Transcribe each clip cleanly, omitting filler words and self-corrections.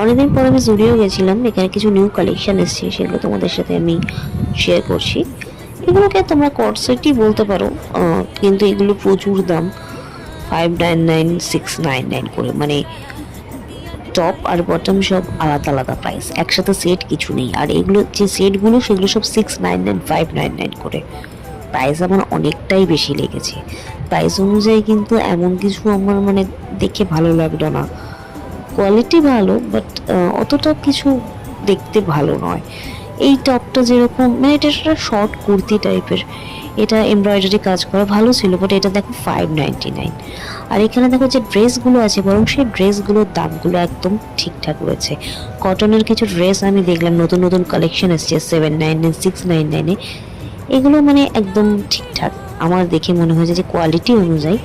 অনেকদিন পর আমি জুডিও গেছিলাম, এখানে কিছু নিউ কালেকশন এসেছে, সেগুলো তোমাদের সাথে আমি শেয়ার করছি। এগুলোকে তোমরা কটসেটই বলতে পারো, কিন্তু এগুলো প্রচুর দাম। 599, 699 করে, মানে টপ আর বটম সব আলাদা আলাদা প্রাইস, একসাথে সেট কিছু নেই। আর এগুলো যে সেটগুলো সেগুলো সব 699, 599 করে। প্রাইস আমার অনেকটাই বেশি লেগেছে। প্রাইস অনুযায়ী কিন্তু এমন কিছু আমার মানে দেখে ভালো লাগলো না। কোয়ালিটি ভালো, বাট অতটা কিছু দেখতে ভালো নয়। এই টপটা যেরকম, মানে এটা একটা শর্ট কুর্তি টাইপের, এটা এমব্রয়ডারি কাজ করা ভালো ছিল, বাট এটা দেখো 599। আর এখানে দেখো যে ড্রেসগুলো আছে, বরং সেই ড্রেসগুলোর দামগুলো একদম ঠিকঠাক রয়েছে। কটনের কিছু ড্রেস আমি দেখলাম, নতুন নতুন কালেকশন এসছে 799, 699-এ। এগুলো মানে একদম ঠিকঠাক। আমার দেখে মনে হয়েছে যে কোয়ালিটি অনুযায়ী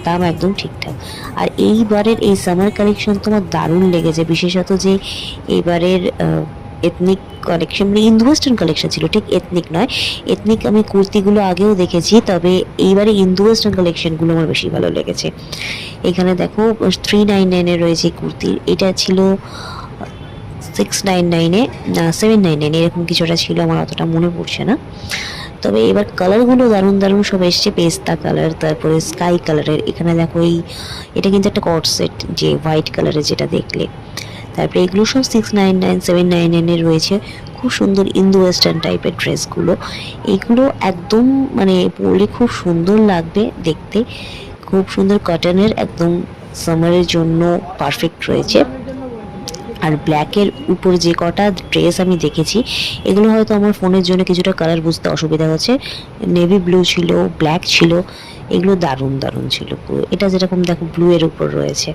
দাম একদম ঠিকঠাক। আর এইবারের এই সামার কালেকশন তোমার দারুণ লেগেছে, বিশেষত যে এইবারের এথনিক কালেকশন, মানে ইন্দো ওয়েস্টার্ন কালেকশন ছিল, ঠিক এথনিক নয়। এথনিক আমি কুর্তিগুলো আগেও দেখেছি, তবে এইবারে ইন্দো ওয়েস্টার্ন কালেকশনগুলো আমার বেশি ভালো লেগেছে। এখানে দেখো 399-এ রয়েছে কুর্তি, এটা ছিল 699-এ, 799 এরকম কিছুটা ছিল, আমার অতটা মনে পড়ছে না। তবে এবার কালারগুলো দারুণ দারুণ সব এসছে, পেস্তা কালার, তারপরে স্কাই কালারের। এখানে দেখো এটা কিন্তু একটা কট সেট, যে হোয়াইট কালারের যেটা দেখলে। তারপরে এগুলো সব 699, 799-এ রয়েছে। খুব সুন্দর ইন্দো ওয়েস্টার্ন টাইপের ড্রেসগুলো। এইগুলো একদম মানে পরলে খুব সুন্দর লাগবে দেখতে, খুব সুন্দর কটনের, একদম সামারের জন্য পারফেক্ট রয়েছে। আর ব্ল্যাকের উপর যে কটা ড্রেস আমি দেখেছি, এগুলো হয়তো আমার ফোনের জন্য কিছুটা কালার বুঝতে অসুবিধা হচ্ছে। নেভি ব্লু ছিল, ব্ল্যাক ছিল, এগুলো দারুণ দারুণ ছিল। এটা যেরকম দেখো ব্লু এর উপর রয়েছে।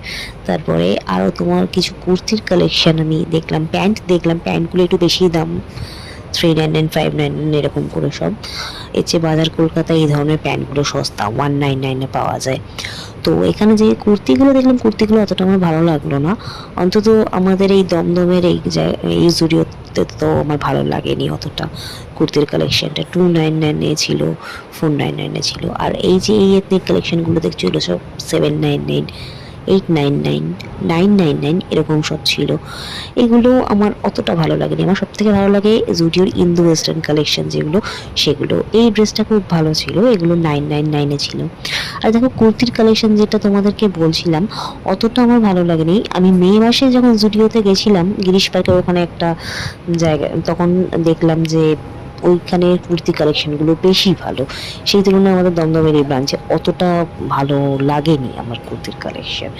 তারপরে আরও তোমার কিছু কুর্তির কালেকশন আমি দেখলাম, প্যান্ট দেখলাম, প্যান্টগুলো একটু বেশি দাম, 399, 599 এরকম করে সব। এর চেয়ে বাজার কলকাতায় এই ধরনের প্যান্টগুলো সস্তা, 199-এ পাওয়া যায়। তো এখানে যে কুর্তিগুলো দেখলাম, কুর্তিগুলো অতটা আমার ভালো লাগলো না। অন্তত আমাদের এই দমদমের এই জুডিওতে তো আমার ভালো লাগেনি অতটা। কুর্তির কালেকশনটা 299-এ ছিল, 499-এ ছিল। আর এই যে এই এথনিক কালেকশনগুলো দেখছি, এগুলো সব 799, 899, 999 এরকম সব ছিল। এগুলো আমার অতটা ভালো লাগেনি। আমার সব থেকে ভালো লাগে জুডিওর ইন্দো ওয়েস্টার্ন কালেকশন যেগুলো, সেগুলো। এই ড্রেসটা খুব ভালো ছিল, এগুলো 999-এ ছিল। আর দেখো কুর্তির কালেকশন যেটা তোমাদেরকে বলছিলাম, অতটা আমার ভালো লাগেনি। আমি মে মাসে যখন জুডিওতে গেছিলাম, গিরিশ পার্কের ওখানে একটা জায়গা, তখন দেখলাম যে ওইখানে কুর্তি কালেকশনগুলো বেশি ভালো। সেই তুলনায় আমাদের দমদমের এই ব্রাঞ্চে অতটা ভালো লাগেনি আমার কুর্তির কালেকশন।